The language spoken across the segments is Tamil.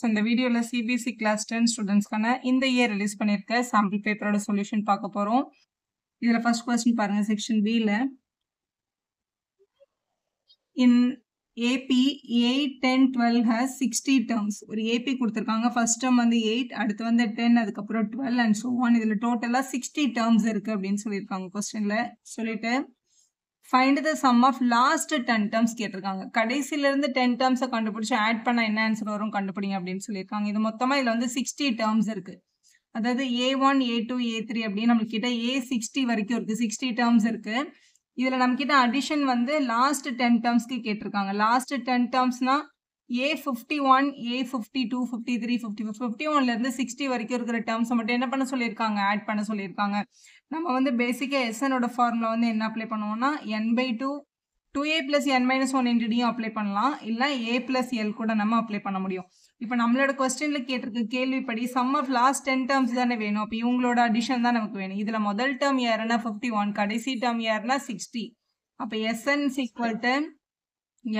ஸோ இந்த வீடியோவில் சிபிஎஸ்சி கிளாஸ் 10 ஸ்டூடெண்ட்ஸ்க்கான இந்த இயர் ரிலீஸ் பண்ணியிருக்க சாம்பிள் பேப்பரோட சொல்யூஷன் பார்க்க போகிறோம். இதில் ஃபர்ஸ்ட் கொஸ்டின் பாருங்கள், செக்ஷன் பியில் இன் ஏபி 8, 10, 12 has 60 terms. ஒரு ஏபி கொடுத்துருக்காங்க. ஃபர்ஸ்ட் டேர்ம் வந்து 8, அடுத்து வந்து 10, அதுக்கப்புறம் 12 அண்ட் ஸோ ஒன். இதில் டோட்டலாக 60 டேர்ம்ஸ் இருக்குது அப்படின்னு சொல்லியிருக்காங்க கொஸ்டினில். சொல்லிட்டு find the sum of last 10 terms கேட்டிருக்காங்க. கடைசியிலேருந்து 10 டேர்ம்ஸை கண்டுபிடிச்சி ஆட் பண்ண என்ன ஆன்சர் வரும் கண்டுபிடிங்க அப்படின்னு சொல்லியிருக்காங்க. இது மொத்தமாக இதில் வந்து 60 டேர்ம்ஸ் இருக்குது. அதாவது A1, A2, A3 அப்படின்னு நம்மக்கிட்ட A60 வரைக்கும் இருக்குது. 60 டேர்ம்ஸ் இருக்குது. இதில் நம்மக்கிட்ட அடிஷன் வந்து லாஸ்ட் 10 டேர்ம்ஸ்க்கு கேட்டிருக்காங்க. லாஸ்ட் 10 டேர்ம்ஸ்னா A51, A52, 53, 54, 51லேருந்து 60 வரைக்கும் இருக்கிற டேர்ம்ஸை மட்டும் என்ன பண்ண சொல்லியிருக்காங்க, ஆட் பண்ண சொல்லியிருக்காங்க. நம்ம வந்து பேசிக்காக எஸ்எனோட ஃபார்முலா வந்து என்ன அப்ளை பண்ணுவோம்னா n/2 2a + n-1 × d apply பண்ணலாம், இல்லை a + l கூட நம்ம அப்ளை பண்ண முடியும். இப்போ நம்மளோட கொஸ்டினில் கேட்டிருக்க கேள்விப்படி சம் ஆஃப் லாஸ்ட் 10 டேர்ம்ஸ் தானே வேணும். அப்போ இவங்களோட அடிஷன் தான் நமக்கு வேணும். இதில் முதல் டேர்ம் யாருன்னா 51, கடைசி டேர்ம் யாருன்னா 60. அப்போ SN =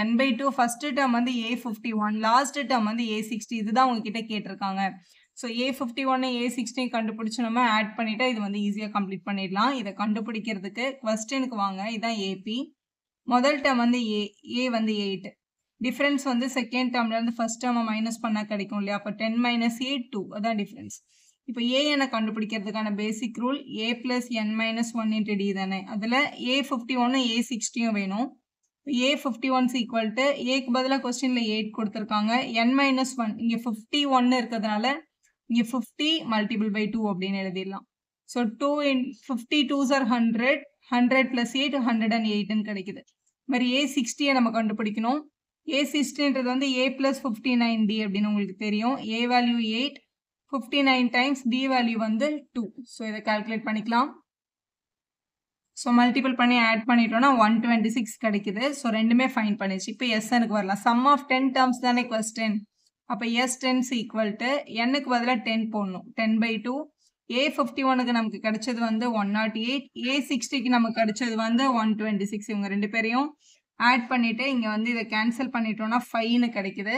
n/2. ஃபர்ஸ்ட் டேர்ம் வந்து A51, லாஸ்ட் டேர்ம் வந்து A60. இதுதான் உங்ககிட்ட கேட்டிருக்காங்க. ஸோ A51 A60 கண்டுபிடிச்சி நம்ம ஆட் பண்ணிட்டா இது வந்து ஈஸியாக கம்ப்ளீட் பண்ணிடலாம். இதை கண்டுபிடிக்கிறதுக்கு கொஸ்டினுக்கு வாங்க. இதுதான் ஏபி. முதல் டேர்ம் வந்து A வந்து 8. டிஃப்ரென்ஸ் வந்து செகண்ட் டேர்ம்லேருந்து ஃபர்ஸ்ட் டேர்மை மைனஸ் பண்ணால் கிடைக்கும் இல்லையா. அப்போ 10 - 8 2, அதான் டிஃப்ரென்ஸ். இப்போ ஏஎனை கண்டுபிடிக்கிறதுக்கான பேசிக் ரூல் A + n-1 × d தானே. அதில் A51 A60 வேணும். A51 = ஏக்கு பதிலாக கொஸ்டினில் 8 கொடுத்துருக்காங்க. n-1 இங்கே 51 இருக்கிறதுனால இங்கே 50 × 2 அப்படின்னு எழுதிடலாம். ஸோ 50 2s are 100, 100 + 8 108ன்னு கிடைக்குது. இது மாதிரி A60 நம்ம கண்டுபிடிக்கணும். A60ன்றது வந்து A + 59d அப்படின்னு உங்களுக்கு தெரியும். A value 8, 59 times d value வந்து 2. ஸோ இதை கால்குலேட் பண்ணிக்கலாம். ஸோ மல்டிபிள் பண்ணி ஆட் பண்ணிட்டோம்னா 126 கிடைக்குது. ஸோ ரெண்டுமே ஃபைன் பண்ணிச்சு. இப்போ எஸ்எனுக்கு வரலாம். சம் ஆஃப் 10 டேர்ம்ஸ் தானே கொஸ்டின். அப்போ S10 = n-க்கு பதிலாக 10 போடணும். 10/2. A51க்கு நமக்கு கிடைச்சது வந்து 108, A60க்கு நமக்கு கிடைச்சது வந்து 126. இவங்க ரெண்டு பேரையும் ஆட் பண்ணிட்டு இங்கே வந்து இதை கேன்சல் பண்ணிட்டோம்னா 5ன்னு கிடைக்குது.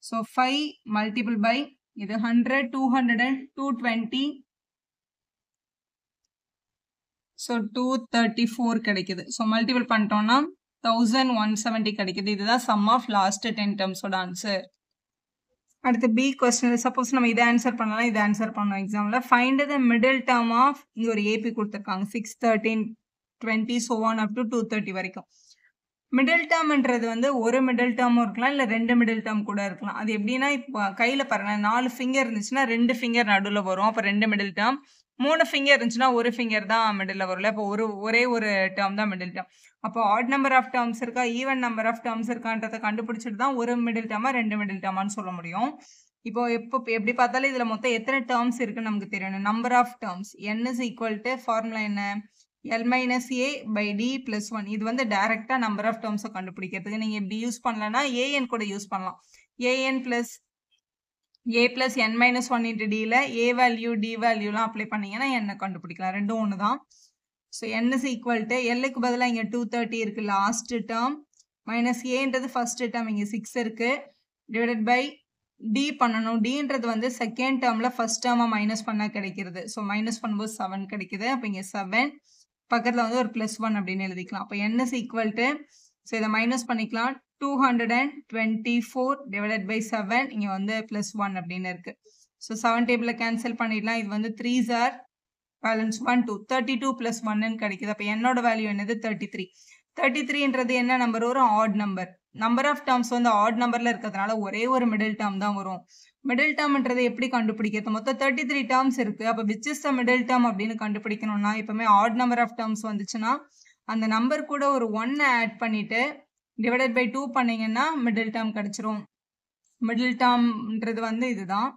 ஸோ 5 × இது 100, 200 and 220. ஸோ 234 கிடைக்குது. ஸோ மல்டிபிள் பண்ணிட்டோம்னா 1170 கிடைக்குது. இதுதான் சம் ஆஃப் லாஸ்ட் 10 டேர்ம்ஸோட ஆன்சர். அடுத்து பி கொஸ்டின். சப்போஸ் நம்ம இதை ஆன்சர் பண்ணலாம், இதை ஆன்சர் பண்ணோம் எக்ஸாமில். Find the middle term of, இங்கே ஒரு ஏபி கொடுத்துருக்காங்க. 6, 13, 20 so on up to 230 வரைக்கும். மிடில் டேர்ம்ன்றது வந்து ஒரு மிடில் டேர்மும் இருக்கலாம், இல்லை 2 மிடில் டேர்ம் கூட இருக்கலாம். அது எப்படின்னா, இப்போ கையில் பாருங்கள், 4 ஃபிங்கர் இருந்துச்சுன்னா 2 ஃபிங்கர் நடுவில் வரும். அப்போ 2 மிடில் டேர்ம். 3 ஃபிங்கர் இருந்துச்சுன்னா 1 ஃபிங்கர் தான் மிடில் வரும்ல. அப்போ ஒரே ஒரு டேர்ம் தான் மிடில் டேர்ம். அப்போ ஆட் நம்பர் ஆஃப் டேர்ம்ஸ் இருக்கா, ஈவன் நம்பர் ஆஃப் டேர்ம்ஸ் இருக்கான்றதை கண்டுபிடிச்சிட்டு தான் ஒரு மிடில் டேர்மா 2 மிடில் டேர்மான்னு சொல்ல முடியும். இப்போ எப்படி பார்த்தாலும் இதில் மொத்தம் எத்தனை டேர்ம்ஸ் இருக்குன்னு நமக்கு தெரியணும். Number of terms n = formula என்ன, L - A/d + 1. இது வந்து டைரெக்டாக நம்பர் ஆஃப் டேர்ம்ஸை கண்டுபிடிக்கிறதுக்கு நீங்கள் இப்படி யூஸ் பண்ணலன்னா an கூட யூஸ் பண்ணலாம். an + A + n-1 × dல a வேல்யூ d வேல்யூலாம் அப்ளை பண்ணிங்கன்னா n கண்டுபிடிக்கலாம். ரெண்டும் ஒன்று தான். ஸோ n = Lக்கு பதிலாக இங்கே 230 இருக்குது லாஸ்ட் டேர்ம், மைனஸ் ஏன்றது ஃபர்ஸ்ட் டேர்ம், இங்கே 6 இருக்குது, டிவைடட் பை d பண்ணணும். dன்றது வந்து செகண்ட் டேர்மில் ஃபர்ஸ்ட் டேர்மை மைனஸ் பண்ணால் கிடைக்கிறது. ஸோ மைனஸ் பண்ணும்போது 7 கிடைக்குது. அப்போ இங்கே 7 பக்கத்தில் வந்து ஒரு +1 அப்படின்னு எழுதிக்கலாம். அப்போ n = ஸோ இதை மைனஸ் பண்ணிக்கலாம். 224 டிவைடட் பை 7, இங்கே வந்து +1 அப்படின்னு இருக்குது. ஸோ 7 டேபிளில் கேன்சல் பண்ணிடலாம். இது வந்து 3s are பேலன்ஸ் 1 2 32 + 1ன்னு கிடைக்குது. அப்போ என்னோட வேல்யூ என்னது 33. 33ன்றது என்ன நம்பர், ஒரு odd number. Number of terms வந்து ஆட் நம்பரில் இருக்கிறதுனால ஒரே ஒரு மிடில் டேர்ம் தான் வரும். மிடில் டேர்ம்ன்றது எப்படி கண்டுபிடிக்கிறது, மொத்தம் 33 டேர்ம்ஸ் இருக்குது. அப்போ which is the middle term அப்படின்னு கண்டுபிடிக்கணும்னா, எப்பவுமே ஆட் நம்பர் ஆஃப் டேர்ம்ஸ் வந்துச்சுன்னா அந்த நம்பர் கூட ஒரு 1 ஆட் பண்ணிவிட்டு டிவைடட் பை 2 பண்ணிங்கன்னா மிடில் டேர்ம் கிடச்சிரும். மிடில் டேர்ம்ன்றது வந்து இதுதான்.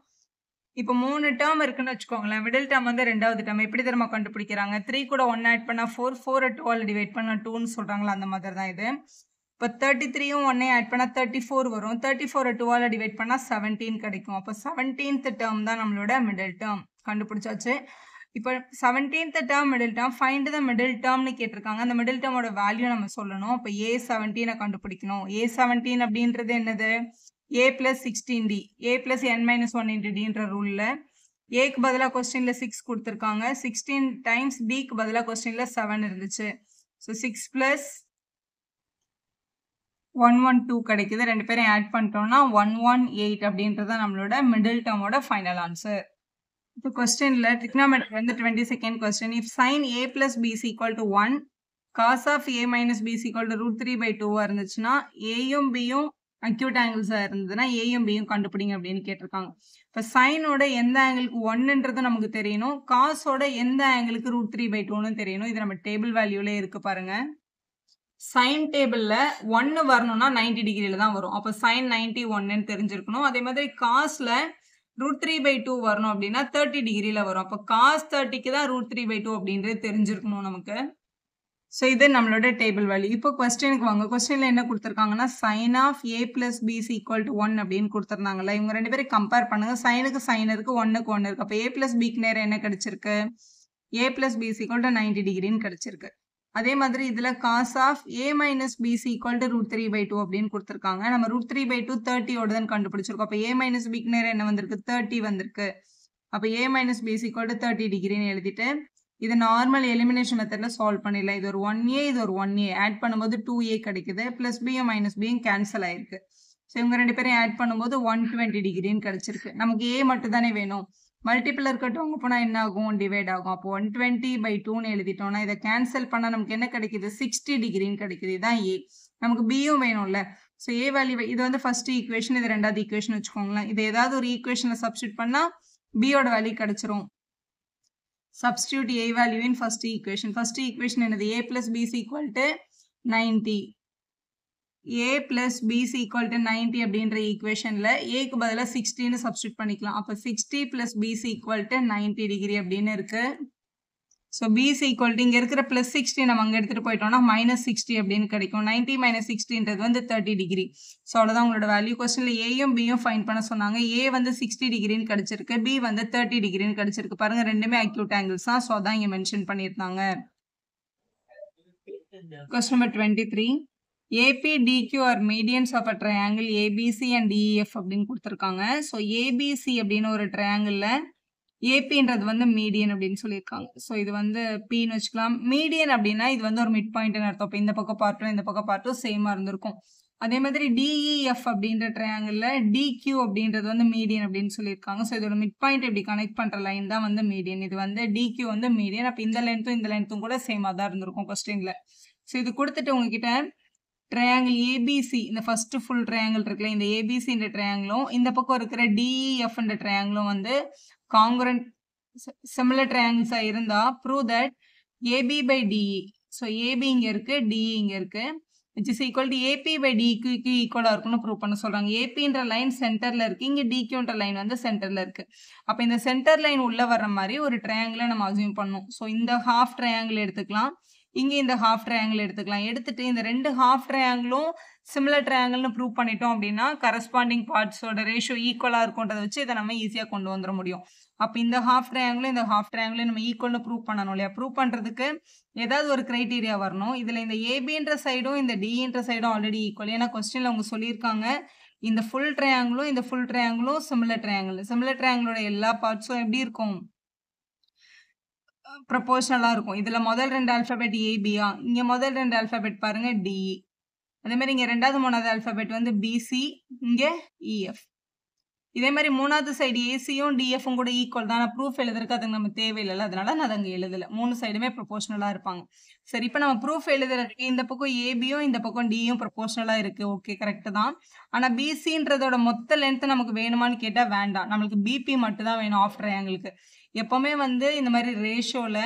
இப்போ 3 டேர்ம் இருக்குன்னு வச்சுக்கோங்களேன். மிடில் டேர்ம் வந்து ரெண்டாவது டேர்ம் எப்படி திரும்ப கண்டுபிடிக்கிறாங்க, 3 கூட 1 ஆட் பண்ணால் 4, 4 2ஆல் டிவைட் பண்ணால் 2ன்னு சொல்கிறாங்களா, அந்த மாதிரி தான் இது. இப்போ 33யும் 1 ஆட் பண்ணால் 34 வரும். 34 2ஆல் டிவைட் பண்ணால் 17 கிடைக்கும். அப்போ 17th டேர்ம் தான் நம்மளோட மிடில் டேர்ம். கண்டுபிடிச்சாச்சு. இப்போ 17th term middle term. Find the middle டேர்ம்னு கேட்டிருக்காங்க. அந்த மிடில் டேர்மோட வேல்யூ நம்ம சொல்லணும். அப்போ A17 கண்டுபிடிக்கணும். A17 அப்படின்றது என்னது, a plus 16d a plus n minus 1 into dன்ற ரூல்ல ஏக்கு பதிலா கொஸ்டின்ல 6 கொடுத்துருக்காங்க. 16 டைம்ஸ் டிக்கு பதிலா கொஸ்டின்ல 7 இருந்துச்சு. ஸோ 6 plus 112 கிடைக்குது. ரெண்டு பேரும் ஆட் பண்ணிட்டோம்னா 118 அப்படின்றது நம்மளோட மிடில் டேர்மோட ஃபைனல் ஆன்சர். இப்போ கொஸ்டின்ல ட்ரிக்னாமெட்ரி வந்து 22nd question. If sin a plus b is equal to 1 cos of a minus b is equal to √3/2 இருந்துச்சுன்னா ஏயும் பியும் அக்யூட் ஆங்கிள்ஸா இருந்ததுன்னா ஏயும் பியும் கண்டுபிடிங்க அப்படின்னு கேட்டிருக்காங்க. இப்போ சைனோட எந்த ஆங்கிளுக்கு 1ன்றது நமக்கு தெரியணும், காசோட எந்த ஆங்கிளுக்கு √3/2ன்னு தெரியணும். இது நம்ம டேபிள் வேல்யூல இருக்கு பாருங்க. சைன் டேபிள்ல 1 வரணும்னா 90 டிகிரியில தான் வரும். அப்போ சைன் 91ன்னு தெரிஞ்சிருக்கணும். அதே மாதிரி காஸ்ல √3/2 வரணும் அப்படின்னா 30 டிகிரியில வரும். அப்போ காஸ் 30க்கு தான் √3/2 அப்படின்றது தெரிஞ்சிருக்கணும் நமக்கு. ஸோ இது நம்மளோட டேபிள் வேல்யூ. இப்போ கொஸ்டினுக்கு வாங்க. கொஸ்டின்ல என்ன கொடுத்துருக்காங்கன்னா sine of a plus b is equal to 1 அப்படின்னு கொடுத்துருந்தாங்கல்ல. இவங்க ரெண்டு பேரும் கம்பேர் பண்ணுங்க. சைனுக்கு சைன் இருக்கு, 1க்கு 1 இருக்கு. அப்போ a plus bக்கு நேரம் என்ன கிடைச்சிருக்கு? a plus b is equal to 90 டிகிரின்னு கிடைச்சிருக்கு. அதே மாதிரி இதுல cos of a minus b is equal to √3/2 அப்படின்னு கொடுத்துருக்காங்க. நம்ம √3/2 30 ஓட தான் கண்டுபிடிச்சிருக்கோம். அப்போ a minus bக்கு நேரம் என்ன வந்திருக்கு? 30 வந்திருக்கு. அப்போ a minus b is equal to 30 டிகிரின்னு எழுதிட்டு இது நார்மல் எலிமினேஷன் மெத்தட்ல சால்வ் பண்ணிடலாம். இது ஒரு 1a, இது ஒரு 1a. ஆட் பண்ணும்போது 2a கிடைக்குது. பிளஸ் பியும் மைனஸ் பியும் கேன்சல் ஆயிருக்கு. ஸோ இவங்க ரெண்டு பேரும் ஆட் பண்ணும்போது 120 டிகிரின்னு கிடைச்சிருக்கு. நமக்கு a மட்டும் தானே வேணும். மல்டிபிள் இருக்கட்டும் அங்கே போனால் என்ன ஆகும்? டிவைட் ஆகும். அப்போ 120/2ன்னு எழுதிட்டோம்னா இதை கேன்சல் பண்ணால் நமக்கு என்ன கிடைக்குது? 60 டிகிரின்னு கிடைக்குது. இதுதான் a. நமக்கு பியும் வேணும்ல. ஸோ a வேல்யூ இது வந்து ஃபர்ஸ்ட் ஈக்குவேஷன், இது ரெண்டாவது ஈக்குவேஷன் வச்சுக்கோங்களேன். இது ஏதாவது ஒரு ஈக்குவேஷனில் சப்ஸ்டியூட் பண்ணால் பியோட வேல்யூ கிடைச்சிரும். Substitute a value in first equation. First equation என்னது? a plus b is equal to 90. a plus b is equal to 90 அப்படின்ற ஈக்குவேஷன்ல aக்கு பதிலாக 60ன்னு சப்ஸ்டியூட் பண்ணிக்கலாம். அப்போ 60 plus b is equal to 90 degree அப்படின்னு இருக்கு. So b is equal to இங்கே இருக்கிற plus 60 நம்ம அங்கே எடுத்துகிட்டு போயிட்டோம்னா -60 அப்படின்னு கிடைக்கும். 90 - 60ன்றது வந்து 30 டிகிரி. ஸோ அவ்வளோதான் உங்களோட வேல்யூ. கொஸ்டின்ல ஏயும் பியும் ஃபைன் பண்ண சொன்னாங்க. a வந்து 60 டிகிரின்னு கிடைச்சிருக்கு, b வந்து 30 டிகிரின்னு கிடைச்சிருக்கு. பாருங்க ரெண்டுமே அக்யூட் ஆங்கிள்ஸ் தான். ஸோ அதான் இங்கே மென்ஷன் பண்ணியிருந்தாங்க. Question number 23. AP, DQ are medians of a triangle ABC and DEF அப்படின்னு கொடுத்துருக்காங்க. ஸோ ABC அப்படின்னு ஒரு ட்ரையாங்கிளில் ஏபின்றது வந்து மீடியன் அப்படின்னு சொல்லியிருக்காங்க. ஸோ இது வந்து பின்னு வச்சுக்கலாம். மீடியன் அப்படின்னா இது வந்து ஒரு மிட் பாயிண்ட்னு அர்த்தம். இப்போ இந்த பக்கம் பார்ட்டும் இந்த பக்கம் பார்ட்டும் சேமாக இருந்திருக்கும். அதே மாதிரி டிஇஎஃப் அப்படின்ற ட்ரையாங்கிளில் டிக்யூ அப்படின்றது வந்து மீடியன் அப்படின்னு சொல்லியிருக்காங்க. ஸோ இதோட மிட் பாயிண்ட் இப்படி கனெக்ட் பண்ணுற லைன் தான் வந்து மீடியன். இது வந்து டிக்யூ வந்து மீடியன். அப்போ இந்த லென்த்தும் கூட சேமாக தான் இருந்திருக்கும் கொஸ்டின்ல. ஸோ இது கொடுத்துட்டு உங்ககிட்ட ட்ரையாங்கிள் ஏபிசி, இந்த ஃபர்ஸ்ட் ஃபுல் ட்ரையாங்கிள் இருக்குல்ல, இந்த ஏபிசின்ற ட்ரையாங்கிளும் இந்த பக்கம் இருக்கிற டிஇஎஃப்ன்ற ட்ரையாங்கிளும் வந்து காங்குரண்ட் சிமிலர் ட்ரையாங்கிள்ஸா இருந்தா prove that AB by DE, so AB இங்க இருக்கு, டிஇ இங்க இருக்கு, which is equal to AP by DQ ஈக்குவலா இருக்குன்னு ப்ரூவ் பண்ண சொல்றாங்க. ஏபின்ற லைன் சென்டர்ல இருக்கு, இங்க டிக்யூன்ற லைன் வந்து சென்டர்ல இருக்கு. அப்ப இந்த சென்டர் லைன் உள்ள வர்ற மாதிரி ஒரு ட்ரையாங்கிளை நம்ம அசியூம் பண்ணணும். ஸோ இந்த ஹாஃப் ட்ரையாங்கிள் எடுத்துக்கலாம், இங்க இந்த ஹாஃப் ட்ரையாங்கிள் எடுத்துக்கலாம். எடுத்துட்டு இந்த ரெண்டு ஹாஃப் ட்ரையாங்கிளும் சிமிலர் ட்ரையாங்கிள்னு ப்ரூவ் பண்ணிட்டோம் அப்படின்னா கரஸ்பாண்டிங் பார்ட்ஸோட ரேஷியோ ஈக்குவலா இருக்கும்ன்றதை வச்சு இதை நம்ம ஈஸியா கொண்டு வந்துட முடியும். அப்ப இந்த ஹாஃப் ட்ரையாங்கிளும் இந்த ஹாஃப் ட்ரையாங்கிளும் நம்ம ஈக்குவல்னு ப்ரூவ் பண்ணணும் இல்லையா? ப்ரூவ் பண்றதுக்கு ஏதாவது ஒரு கிரைட்டீரியா வரணும். இதுல இந்த ஏபின்ற சைடும் இந்த டின்ற சைடும் ஆல்ரெடி ஈக்குவல். ஏன்னா கொஸ்டின்ல அவங்க சொல்லியிருக்காங்க இந்த ஃபுல் ட்ரையாங்கிளும் இந்த ஃபுல் ட்ரையாங்கிளும் சிமிலர் ட்ரையாங்கிள். சிமிலர் ட்ரையாங்கிளோட எல்லா பார்ட்ஸும் எப்படி இருக்கும்? ப்ரொபோர்ஷனலா இருக்கும். இதுல முதல் ரெண்டு ஆல்பபெட் ஏபியா, இங்க முதல் ரெண்டு ஆல்பபெட் பாருங்க டிஇ. அதே மாதிரி இங்க ரெண்டாவது மூணாவது ஆல்பபெட் வந்து பிசி, இங்க இஎஃப். இதே மாதிரி மூணாவது சைடு ஏசியும் டிஎஃப்பும் கூட ஈக்குவல் தான். ப்ரூஃப் எழுதுறதுக்கு அதுக்கு நம்ம தேவையில்லை, அதனால நான் அதை அங்கே எழுதலை. மூணு சைடுமே ப்ரொபோர்ஷனலா இருப்பாங்க. சரி, இப்போ நம்ம ப்ரூஃப் எழுதுறதுக்கு இந்த பக்கம் ஏபியும் இந்த பக்கம் டியும் ப்ரொபோர்ஷனலா இருக்கு, ஓகே கரெக்ட் தான். ஆனா பிசின்றதோட மொத்த லென்த் நமக்கு வேணுமான்னு கேட்டா வேண்டாம், நம்மளுக்கு பிபி மட்டும் தான் வேணும் ஆஃப் ட்ரையாங்கிளுக்கு. எப்பவுமே வந்து இந்த மாதிரி ரேஷியோல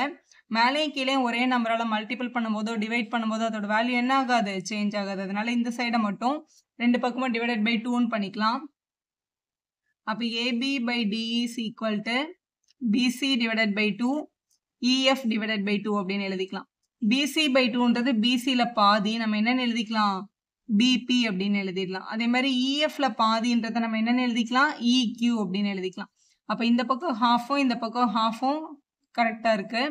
மேலேயும் கீழே ஒரே நம்பரால மல்டிபிள் பண்ணும்போதோ டிவைட் பண்ணும்போதோ அதோட வேல்யூ என்ன ஆகாது? சேஞ்ச் ஆகாது. அதனால இந்த சைடை மட்டும் ரெண்டு பக்கமும் டிவைடட் பை 2ன்னு பண்ணிக்கலாம். அப்போ AB by DE is equal to BC divided by 2 EF divided by 2 அப்படின்னு எழுதிக்கலாம். பிசி பை 2ன்றது பிசியில் பாதி, நம்ம என்னன்னு எழுதிக்கலாம்? பிபி அப்படின்னு எழுதிடலாம். அதே மாதிரி இஎஃப்ல பாதின்றதை நம்ம என்னன்னு எழுதிக்கலாம்? இக்யூ அப்படின்னு எழுதிக்கலாம். அப்போ இந்த பக்கம் ஹாஃபும் இந்த பக்கம் ஹாஃபும் கரெக்டாக இருக்கு.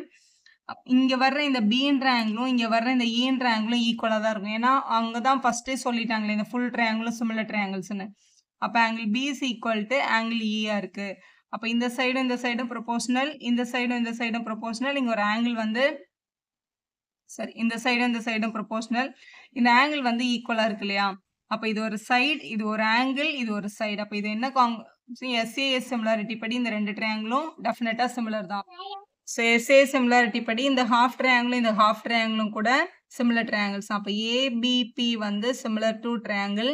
இங்க வர்ற இந்த பின்ற ஆங்கிளும் இங்க வர்ற இந்த ஈன்ற ஆங்கிளும் ஈக்குவலா தான் இருக்கும். ஏன்னா அங்கதான் ஃபர்ஸ்டே சொல்லிட்டாங்களே இந்த ஃபுல் ட்ரையாங்கிளும் சிமிலர் ட்ரையாங்கிள்ஸ்னு. அப்போ angle B is equal to angle ஈயா இருக்கு. அப்போ இந்த சைடும் ப்ரொபோஷனல், இந்த சைடும் ப்ரொபோஷனல். இங்கே ஒரு ஆங்கிள் வந்து சரி, இந்த சைடும் ப்ரொபோஷனல். இந்த ஆங்கிள் வந்து ஈக்குவலா இருக்கு இல்லையா? அப்போ இது ஒரு சைடு, இது ஒரு ஆங்கிள், இது ஒரு சைடு. அப்போ இது என்ன SAS சிமிலாரிட்டி படி இந்த ரெண்டு ட்ரையாங்கிளும் டெஃபினட்டா சிமிலர் தான். ஸோ SAS சிமிலாரிட்டி படி இந்த ஹாஃப் ட்ரையாங்கிளும் கூட சிமிலர் ட்ரையாங்கிள்ஸ். அப்போ ABP வந்து சிமிலர் டு ட்ரையாங்கிள்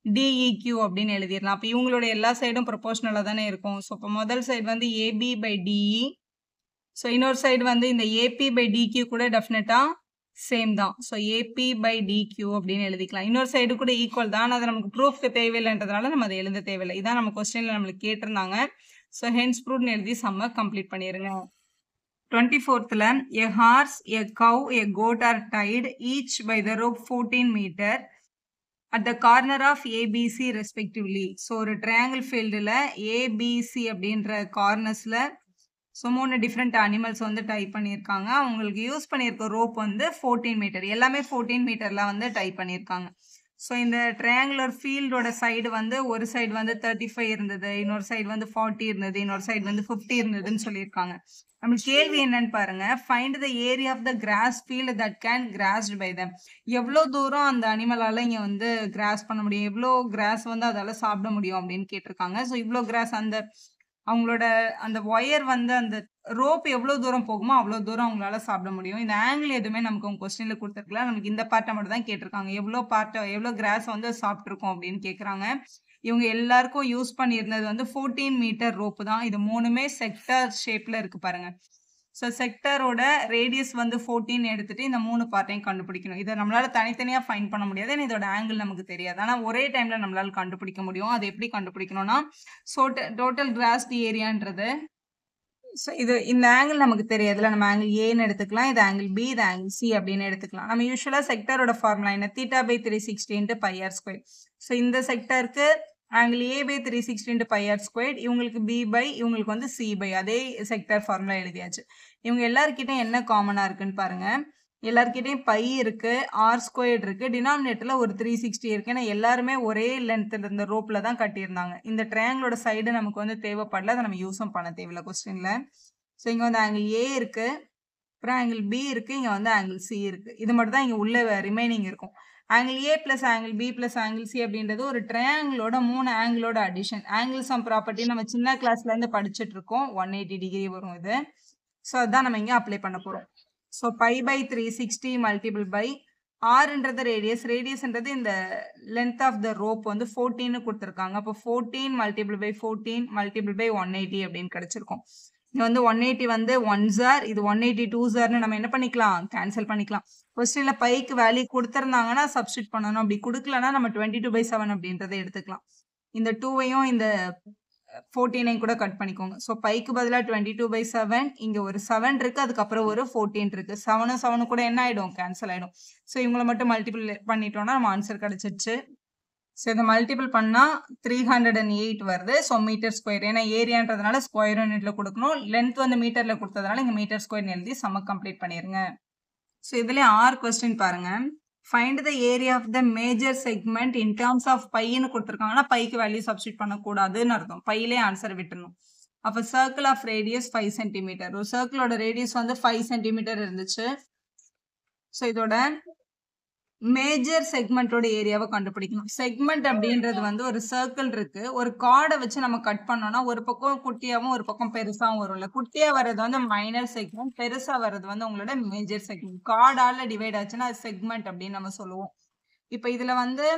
DEQ அப்படின்னு எழுதிடலாம். அப்போ இவங்களோட எல்லா சைடும் ப்ரொபோஷனலாக தானே இருக்கும். ஸோ இப்போ முதல் சைடு வந்து AB/DE. ஸோ இன்னொரு சைடு வந்து இந்த AP/DQ கூட டெஃபினட்டா சேம் தான். ஸோ AP/DQ அப்படின்னு எழுதிக்கலாம். இன்னொரு சைடு கூட ஈக்குவல் தான். ஆனால் அது நமக்கு ப்ரூஃப்க்கு தேவையில்லைன்றதுனால நம்ம அதை எழுத தேவையில்லை. இதான் நம்ம கொஸ்டினில் நம்மளுக்கு கேட்டிருந்தாங்க. ஸோ ஹென்ஸ் ப்ரூவ்னு எழுதி சம்ம கம்ப்ளீட் பண்ணிடுங்க. 24th, a horse, a cow, a goat are tied each by the rope 14 meter at the corner of ABC respectively. So ஒரு ட்ரையாங்கிள் ஃபீல்டில் ABC அப்படின்ற கார்னர்ஸில் ஸோ 3 டிஃப்ரெண்ட் அனிமல்ஸ் வந்து டைப் பண்ணியிருக்காங்க. அவங்களுக்கு யூஸ் பண்ணியிருக்க ரோப் வந்து 14 மீட்டர், எல்லாமே 14 மீட்டரில் வந்து டைப் பண்ணியிருக்காங்க. ஸோ இந்த ட்ரையாங்குலர் ஃபீல்டோட சைடு வந்து ஒரு சைடு வந்து 35 இருந்தது, இன்னொரு சைடு வந்து 40 இருந்தது, இன்னொரு சைடு வந்து 50 இருந்ததுன்னு சொல்லியிருக்காங்க. நம்மளுக்கு கேள்வி என்னன்னு பாருங்க, find the area of the grass field that can grazed by them. எவ்வளோ தூரம் அந்த அனிமலால் இங்கே வந்து கிராஸ் பண்ண முடியும், எவ்வளோ கிராஸ் வந்து அதால் சாப்பிட முடியும் அப்படின்னு கேட்டிருக்காங்க. ஸோ இவ்வளோ கிராஸ், அந்த அவங்களோட அந்த ஒயர் வந்து அந்த ரோப் எவ்வளோ தூரம் போகுமோ அவ்வளோ தூரம் அவங்களால சாப்பிட முடியும். இந்த ஆங்கிள் எதுவுமே நமக்கு அவங்க கொஸ்டினில் கொடுத்துருக்கல, நமக்கு இந்த பார்ட்டை மட்டும் தான் கேட்டிருக்காங்க. எவ்வளோ கிராஸ் வந்து சாப்பிட்ருக்கோம் அப்படின்னு கேட்குறாங்க. இவங்க எல்லாருக்கும் யூஸ் பண்ணியிருந்தது வந்து 14 மீட்டர் ரோப்பு தான். இது மூணுமே செக்டார் ஷேப்பில் இருக்குது பாருங்க. ஸோ செக்டாரோட ரேடியஸ் வந்து 14 எடுத்துட்டு இந்த 3 பார்ட்டையும் கண்டுபிடிக்கணும். இதை நம்மளால தனித்தனியாக ஃபைண்ட் பண்ண முடியாது, ஏன்னா இதோட ஆங்கிள் நமக்கு தெரியாது. ஆனால் ஒரே டைமில் நம்மளால கண்டுபிடிக்க முடியும். அது எப்படி கண்டுபிடிக்கணும்னா, டோட்டல் கிராஸ்ட் ஏரியான்றது, ஸோ இந்த ஆங்கிள் நமக்கு தெரியாதுல, நம்ம ஆங்கிள் ஏன்னு எடுத்துக்கலாம், இது ஆங்கிள் பி, இது ஆங்கிள் சி அப்படின்னு எடுத்துக்கலாம். நம்ம யூஸ்வலாக செக்டாரோட ஃபார்முலா என்ன, θ/360 × πr². ஸோ இந்த செக்டருக்கு ஆங்கிள் A/360 × πr², இவங்களுக்கு B/, இவங்களுக்கு வந்து C/, அதே செக்டர் ஃபார்முலா எழுதியாச்சு. இவங்க எல்லாருக்கிட்டையும் என்ன காமனாக இருக்குன்னு பாருங்க. எல்லாருக்கிட்டையும் பை இருக்கு, r² இருக்கு, டினாமினேட்டரில் ஒரு 360 இருக்கு. ஏன்னா எல்லாருமே ஒரே லென்த்தில் இருந்த ரோப்பில் தான் கட்டியிருந்தாங்க. இந்த ட்ரையாங்கிளோட சைடு நமக்கு வந்து தேவைப்படல, அதை நம்ம யூஸும் பண்ண தேவையில்ல கொஸ்டினில். ஸோ இங்கே வந்து ஆங்கிள் ஏ இருக்கு, அப்புறம் ஆங்கிள் பி இருக்கு, இங்கே வந்து ஆங்கிள் சி இருக்கு. இது மட்டும் தான் இங்கே உள்ள ரிமைனிங் இருக்கும். Angle A plus angle B plus angle C அப்படின்றது ஒரு ட்ரையாங்கிளோட 3 ஆங்கிளோட அடிஷன். ஆங்கிள் சம் ப்ராப்பர்ட்டி நம்ம சின்ன கிளாஸ்லேருந்து படிச்சுட்டு இருக்கோம். 180 டிகிரி வரும் இது. ஸோ அதுதான் நம்ம இங்கே அப்ளை பண்ண போகிறோம். ஸோ π/360 மல்டிபிள் பை ஆர்ன்றது ரேடியஸ்ன்றது இந்த லென்த் ஆஃப் த ரோப் வந்து 14 கொடுத்துருக்காங்க. அப்போ 14 மல்டிபிள் பை 14 மல்டிபிள் பை 180 அப்படின்னு கிடைச்சிருக்கும். இங்கே வந்து 180 வந்து 1s are, இது 180 2s are நம்ம என்ன பண்ணிக்கலாம், கேன்சல் பண்ணிக்கலாம். கொஸ்டினில் பைக்கு வேல்யூ கொடுத்துருந்தாங்கன்னா சப்ஸ்டியூட் பண்ணணும், அப்படி கொடுக்கலன்னா நம்ம 22/7 அப்படின்றத எடுத்துக்கலாம். இந்த 2வையும் இந்த 14ஐயும் கூட கட் பண்ணிக்கோங்க. ஸோ பைக்கு பதிலாக 22/7, இங்கே ஒரு 7 இருக்குது, அதுக்கப்புறம் ஒரு 14 இருக்குது. 7 கூட என்ன ஆகிடும், கேன்சல் ஆகிடும். ஸோ இவங்களை மட்டும் மல்டிபிள் பண்ணிட்டோம்னா நம்ம ஆன்சர் கிடச்சிருச்சு. ஸோ இதை மல்டிபிள் பண்ணால் 308 வருது. ஸோ மீட்டர் ஸ்கொயர், ஏன்னா ஏரியான்றதுனால ஸ்கொயர் யூனிட்டில் கொடுக்கணும், லென்த் வந்து மீட்டரில் கொடுத்ததுனால இங்கே மீட்டர் ஸ்கொயர்னு எழுதி சம்ம கம்ப்ளீட் பண்ணிடுங்க. ஸோ இதுலேயே 6 கொஸ்டின் பாருங்கள். Find the area of the major segment in terms of பைன்னு கொடுத்துருக்காங்கன்னா பைக்கு வேல்யூ சப்ஸ்டியூட் பண்ணக்கூடாதுன்னு அர்த்தம், பையிலே ஆன்சர் விட்டுணும். அப்போ சர்க்கிள் ஆஃப் ரேடியஸ் 5 சென்டிமீட்டர், ஒரு சர்க்கிளோட ரேடியஸ் வந்து 5 சென்டிமீட்டர் இருந்துச்சு. ஸோ இதோட மேஜர் செக்மெண்டோட ஏரியாவை கண்டுபிடிக்கணும். செக்மெண்ட் அப்படின்றது வந்து ஒரு சர்க்கிள் இருக்கு, ஒரு கார்டை வச்சு நம்ம கட் பண்ணோம்னா ஒரு பக்கம் குட்டியாகவும் ஒரு பக்கம் பெருசாகவும் வரும்ல. குட்டியா வர்றது வந்து மைனர் செக்மெண்ட், பெருசா வர்றது வந்து உங்களோட மேஜர் செக்மெண்ட். கார்டால டிவைட் ஆச்சுன்னா அது செக்மெண்ட் அப்படின்னு நம்ம சொல்லுவோம். இப்போ இதுல வந்து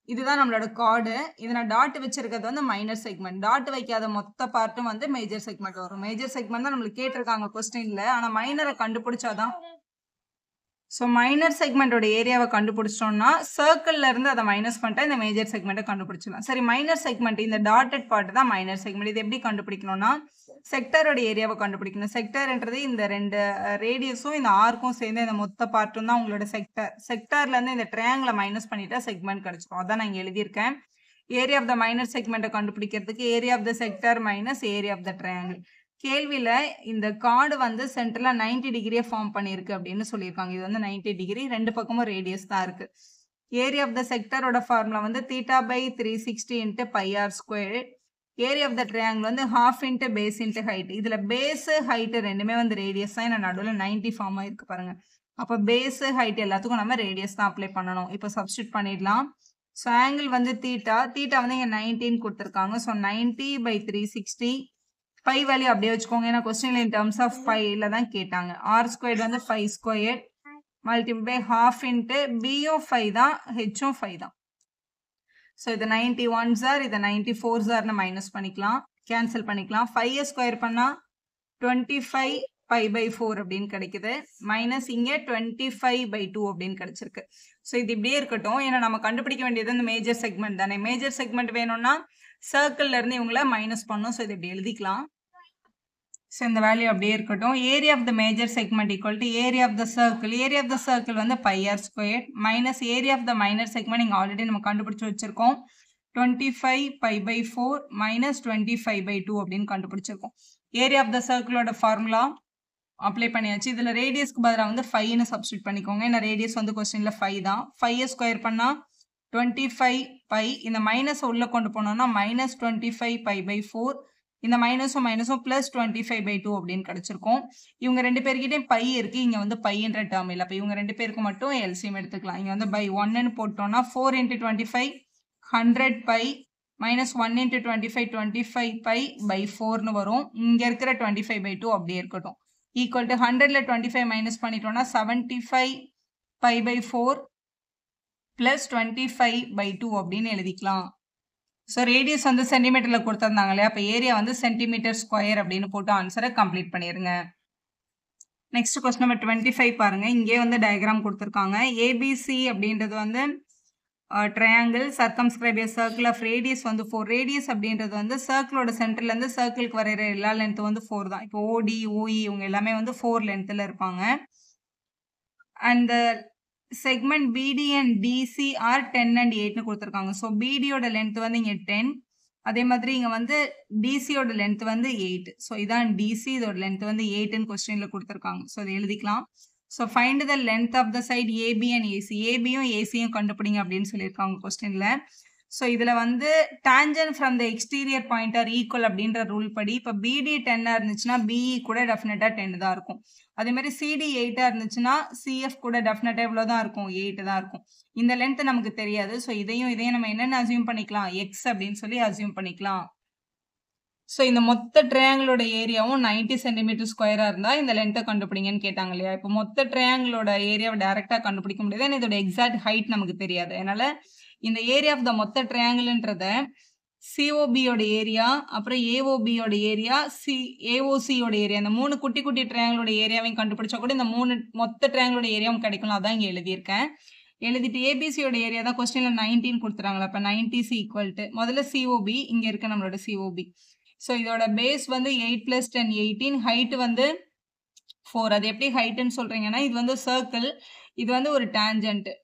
இதுதான் நம்மளோட கார்டு, இதை நான் டாட் வச்சிருக்கிறது வந்து மைனர் செக்மெண்ட், டாட் வைக்காத மொத்த பார்ட்டும் வந்து மேஜர் செக்மெண்ட் வரும். மேஜர் செக்மெண்ட் தான் நம்மளுக்கு கேட்டிருக்காங்க கொஸ்டின்ல, ஆனா மைனரை கண்டுபிடிச்சாதான். ஸோ மைனர் செக்மெண்டோட ஏரியாவை கண்டுபிடிச்சோம்னா சர்க்கிள்ல இருந்து அதை மைனஸ் பண்ணிட்டா இந்த மேஜர் செக்மெண்ட்டை கண்டுபிடிச்சிடலாம். சரி, மைனர் செக்மெண்ட் இந்த டாட்டட் பார்ட் தான் மைனர் செக்மெண்ட். இது எப்படி கண்டுபிடிக்கணும்னா செக்டரோட ஏரியாவை கண்டுபிடிக்கணும். செக்டர்ன்றது இந்த ரெண்டு ரேடியஸும் இந்த ஆர்க்கும் சேர்ந்து இந்த மொத்த பார்ட்டும் தான் உங்களோட செக்டர். செக்டர்ல இருந்து இந்த ட்ரையாங்கிளை மைனஸ் பண்ணிட்டா செக்மெண்ட் கிடைச்சிடும். அதான் நான் இங்கே எழுதியிருக்கேன். ஏரியா ஆஃப் த மைனர் செக்மெண்ட்டை கண்டுபிடிக்கிறதுக்கு area of the sector minus area of the triangle. கேள்வியில் இந்த கார்டு வந்து சென்டரில் 90 டிகிரியை ஃபார்ம் பண்ணியிருக்கு அப்படின்னு சொல்லியிருக்காங்க. இது வந்து 90 டிகிரி, ரெண்டு பக்கமும் ரேடியஸ் தான் இருக்குது. ஏரியா ஆஃப் த செக்டரோட ஃபார்முலா வந்து theta by 360 into pi r square. Area of the triangle வந்து half into base into height. இதில் பேஸு ஹைட்டு ரெண்டுமே வந்து ரேடியஸ் தான். நான் நடுவில் 90 ஃபார்ம் ஆயிருக்கு பாருங்க. அப்போ பேஸு ஹைட் எல்லாத்துக்கும் நம்ம ரேடியஸ் தான் அப்ளை பண்ணணும். இப்போ சப்ஸ்டியூட் பண்ணிடலாம். ஸோ ஆங்கிள் வந்து தீட்டா வந்து இங்கே 19 கொடுத்துருக்காங்க. ஸோ 90/360 பை வேல்யூ அப்படியே வச்சுக்கோங்க. ஏன்னா கொஸ்டின்ல இன் டர்ம்ஸ் ஆஃப் பைல தான் கேட்டாங்க. ஆர் ஸ்கொயர் வந்து 5 square multiple by half into பியும் 5 தான், ஹெச்சும் 5 தான். ஸோ இது 91 சார், இதை 94 சார்னு மைனஸ் பண்ணிக்கலாம், கேன்சல் பண்ணிக்கலாம். 5 ஸ்கொயர் பண்ணால் 25 π/4 அப்படின்னு கிடைக்குது. மைனஸ் இங்கே 25/2 அப்படின்னு கிடைச்சிருக்கு. ஸோ இது இப்படியே இருக்கட்டும். ஏன்னா நம்ம கண்டுபிடிக்க வேண்டியது இந்த மேஜர் செக்மெண்ட் தானே. மேஜர் செக்மெண்ட் வேணும்னா சர்க்கிள்ல இருந்து இவங்கள மைனஸ் பண்ணும். ஸோ இது இப்படி எழுதிக்கலாம். ஸோ இந்த வேல்யூ அப்படியே இருக்கட்டும். Area of the major segment equal to area of the circle. Area of the circle வந்து πr square minus area of the minor segment இங்கே ஆல்ரெடி நம்ம கண்டுபிடிச்சி வச்சிருக்கோம். 25 π/4 மைனஸ் 25/2 அப்படின்னு கண்டுபிடிச்சிருக்கோம். ஏரியா ஆஃப் த சர்க்கிளோட ஃபார்முலா அப்ளை பண்ணியாச்சு. இதில் ரேடியஸ்க்கு பதிலாக வந்து 5ன்னு சப்ஸ்டியூட் பண்ணிக்கோங்க. ஏன்னா ரேடியஸ் வந்து கொஸ்டினில் 5 தான். 5 ஸ்கொயர் பண்ணால் 25 π. இந்த மைனஸ் உள்ளே கொண்டு போனோம்னா மைனஸ் 25 π/4. இந்த மைனஸும் ப்ளஸ் 25/2 அப்படின்னு கிடைச்சிருக்கும். இவங்க ரெண்டு பேர்கிட்டையும் பை இருக்கு. இங்கே வந்து பைன்ற டேர்ம் இல்லை. அப்போ இவங்க ரெண்டு பேருக்கு மட்டும் எல்சிஎம் எடுத்துக்கலாம். இங்கே வந்து பை 1ன்னு போட்டோம்னா 4 × 25 100 π மைனஸ் 1 × 25 25 π/4ன்னு வரும். இங்கே இருக்கிற 25/2 அப்படியே இருக்கட்டும். ஈக்குவல் டு 100ல் 25 மைனஸ் பண்ணிட்டோம்னா 75 π/4 ப்ளஸ் 25/2 அப்படின்னு எழுதிக்கலாம். ஸோ ரேடியஸ் வந்து சென்டிமீட்டரில் கொடுத்துருந்தாங்க இல்லையா. அப்போ ஏரியா வந்து சென்டிமீட்டர் ஸ்கொயர் அப்படின்னு போட்டு ஆன்சரை கம்ப்ளீட் பண்ணிடுங்க. நெக்ஸ்ட் கொஸ்டின் நம்பர் 25 பாருங்க. இங்கே வந்து டயக்ராம் கொடுத்துருக்காங்க. ஏபிசி அப்படின்றது வந்து triangle circumscribe a circle of radius வந்து 4. ரேடியஸ் அப்படின்றது வந்து சர்க்கிளோட சென்டர்லேருந்து சர்க்கிளுக்கு வரைகிற எல்லா லென்த்து வந்து 4 தான். இப்போ ஓடி ஓஇ இவங்க எல்லாமே வந்து 4 லென்த்தில் இருப்பாங்க. அண்ட் செக்மெண்ட் பிடி அண்ட் டிசி ஆர் 10 and 8ன்னு கொடுத்துருக்காங்க. ஸோ பிடியோட லென்த் வந்து இங்கே 10, அதே மாதிரி இங்கே வந்து டிசியோட லென்த் வந்து 8. ஸோ இதான் டிசி, இதோட லென்த் வந்து 8ன்னு கொஸ்டினில் கொடுத்துருக்காங்க. ஸோ அதை எழுதிக்கலாம். So find the length of the side AB and AC. ஏபியும் ஏசியும் கண்டுபிடிங்க அப்படின்னு சொல்லியிருக்காங்க கொஸ்டினில். ஸோ இதில் வந்து tangent from the exterior point are equal அப்படின்ற ரூல் படி இப்போ பிடி 10 இருந்துச்சுன்னா பிஇ கூட டெஃபினட்டாக 10 தான் இருக்கும். அதே மாதிரி சிடி 8 இருந்துச்சுன்னா சிஎஃப் கூட டெஃபினட்டாக எவ்வளோ தான் இருக்கும், 8 தான் இருக்கும். இந்த லென்த் நமக்கு தெரியாது. ஸோ இதையும் நம்ம என்னென்ன அசியூம் பண்ணிக்கலாம், எக்ஸ் அப்படின்னு சொல்லி அசியூம் பண்ணிக்கலாம். ஸோ இந்த மொத்த ட்ரையாங்கிளோட ஏரியாவும் 90 சென்டிமீட்டர் ஸ்கொயராக இருந்தால் இந்த லென்த்தை கண்டுபிடிங்கன்னு கேட்டாங்க இல்லையா. இப்போ மொத்த ட்ரையாங்கிளோட ஏரியாவை டேரெக்டாக கண்டுபிடிக்க முடியாது. ஏன்னா இதோட எக்ஸாக்ட் ஹைட் நமக்கு தெரியாது. அதனால இந்த ஏரியா ஆஃப் த மொத்த ட்ரையாங்கிள்ன்றத சிஓபியோட ஏரியா, அப்புறம் ஏஓபியோட ஏரியா, ஏஓசியோட ஏரியா, இந்த 3 குட்டி குட்டி ட்ரையாங்கிளோட ஏரியாவையும் கண்டுபிடிச்சா கூட இந்த 3 மொத்த ட்ரையாங்கிளோட ஏரியாவும் கிடைக்கும். அதான் இங்கே எழுதியிருக்கேன். எழுதிட்டு ஏபிசியோட ஏரியா தான் கொஸ்டினில் 19 கொடுத்துறாங்களா. அப்போ 90 ஈக்குவல் டு முதல்ல சிஓபி, இங்கே இருக்க நம்மளோட சிஓபி. ஸோ இதோட பேஸ் வந்து 8 + 10 18, ஹைட்டு வந்து 4. அது எப்படி ஹைட்டுன்னு சொல்கிறீங்கன்னா, இது வந்து சர்க்கிள், இது வந்து ஒரு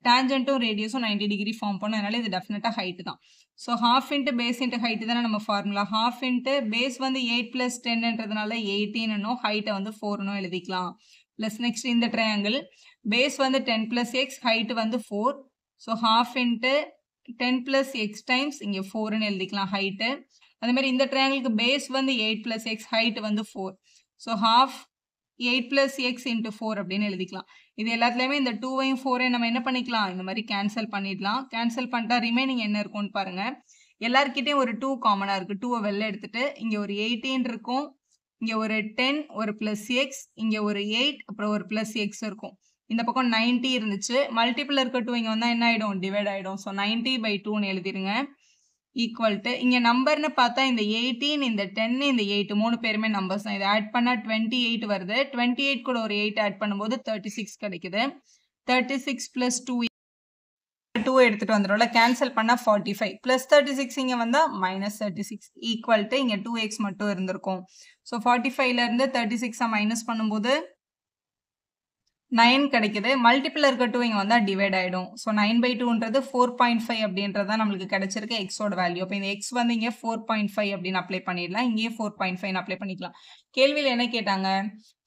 டேஞ்சன்ட்டும் ரேடியஸும் 90 டிகிரி ஃபார்ம் பண்ணும். அதனால இது டெஃபினட்டாக ஹைட்டு தான். So half into base into height தானே நம்ம ஃபார்முலா. ஹாஃப் இன்ட்டு பேஸ் வந்து 8 + 10ன்றதுனால 18ன்னும் ஹைட்டை வந்து 4ன்னும் எழுதிக்கலாம். ப்ளஸ் நெக்ஸ்ட் இந்த ட்ரையாங்கிள் பேஸ் வந்து 10 + x, ஹைட்டு வந்து 4. So half into 10 + x times இங்கே 4ன்னு எழுதிக்கலாம் ஹைட்டு. அதே மாதிரி இந்த ட்ரையாங்கிளுக்கு பேஸ் வந்து 8 + x, ஹைட்டு வந்து 4. ஸோ ஹாஃப் 8 + x × 4 அப்படின்னு எழுதிக்கலாம். இது எல்லாத்துலேயுமே இந்த 2ஐயும் 4ஐயும் நம்ம என்ன பண்ணிக்கலாம், இந்த மாதிரி கேன்சல் பண்ணிடலாம். கேன்சல் பண்ணிட்டா ரிமைனிங் என்ன இருக்கும்னு பாருங்க. எல்லாருக்கிட்டையும் ஒரு 2 காமனாக இருக்குது. 2ஐ வெளில எடுத்துட்டு இங்கே ஒரு 18 இருக்கும், இங்கே ஒரு 10, ஒரு +x, இங்கே ஒரு 8, அப்புறம் ஒரு +x இருக்கும். இந்த பக்கம் 90 இருந்துச்சு. மல்டிபிள் இருக்க 2 இங்கே வந்தால் என்ன ஆகிடும், டிவைட் ஆகிடும். ஸோ 90/2ன்னு எழுதிடுங்க. ஈக்குவல் டு இங்கே நம்பர்னு பார்த்தா இந்த 18, இந்த 10, இந்த 8 3 பேருமே நம்பர்ஸ் தான். இதை ஆட் பண்ணால் 28 வருது. 28 கூட ஒரு 8 ஆட் பண்ணும்போது 36 கிடைக்குது. 36 + 2 எடுத்துகிட்டு வந்துடும்ல, கேன்சல் பண்ணால் 45 + 36 இங்கே வந்தால் -36 ஈக்குவல் டு இங்கே 2x மட்டும் இருந்திருக்கும். ஸோ 45லேருந்து 36 மைனஸ் பண்ணும்போது 9 கிடைக்குது. மல்டிபிள்ல இருக்க 2 இங்க வந்தா டிவைட் ஆயிடும். ஸோ 9/2ன்றது 4.5 அப்படின்றது தான் நம்மளுக்கு கிடைச்சிருக்கு எக்ஸோட வேல்யூ. அப்ப இந்த எக்ஸ் வந்து இங்க 4.5 அப்படின்னு அப்ளை பண்ணிடலாம். இங்கேயே 4.5ன்னு அப்ளை பண்ணிக்கலாம். கேள்வியில என்ன கேட்டாங்க?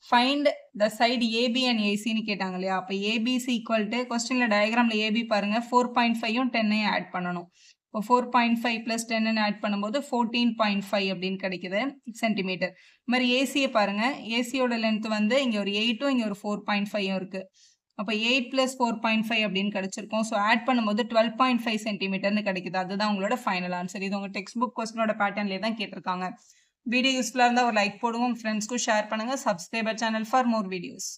Find the side AB and ஏசின்னு கேட்டாங்க இல்லையா? அப்ப ஏபிசி ஈக்குவல் டு கொஸ்டின்ல டயக்ராம்ல ஏபி பாருங்க 4.5யும் 10ஐயும் ஆட் பண்ணணும். இப்போ 4.5 பிளஸ் 10ன்னு ஆட் பண்ணும்போது 14.5 அப்படின்னு கிடைக்குது சென்டிமீட்டர். இது மாதிரி ஏசியை பாருங்க. ஏசியோட லென்த் வந்து இங்க ஒரு 8ம் இங்க ஒரு 4.5ம் இருக்கு. அப்ப 8 பிளஸ் 4.5 அப்படின்னு கிடைச்சிருக்கும். ஸோ ஆட் பண்ணும்போது 12.5 சென்டிமீட்டர்னு கிடைக்குது. அதுதான் உங்களோட ஃபைனல் ஆன்சர். இது உங்க டெக்ஸ்ட் புக் கொஸ்டினோட பேட்டர்ன்லேயே தான் கேட்டிருக்காங்க. வீடியோ யூஸ்ஃபுல்லாக இருந்தால் ஒரு லைக் போடுங்க. உங்க ஃப்ரெண்ட்ஸ்க்கும் ஷேர் பண்ணுங்க. Subscriber channel for more videos.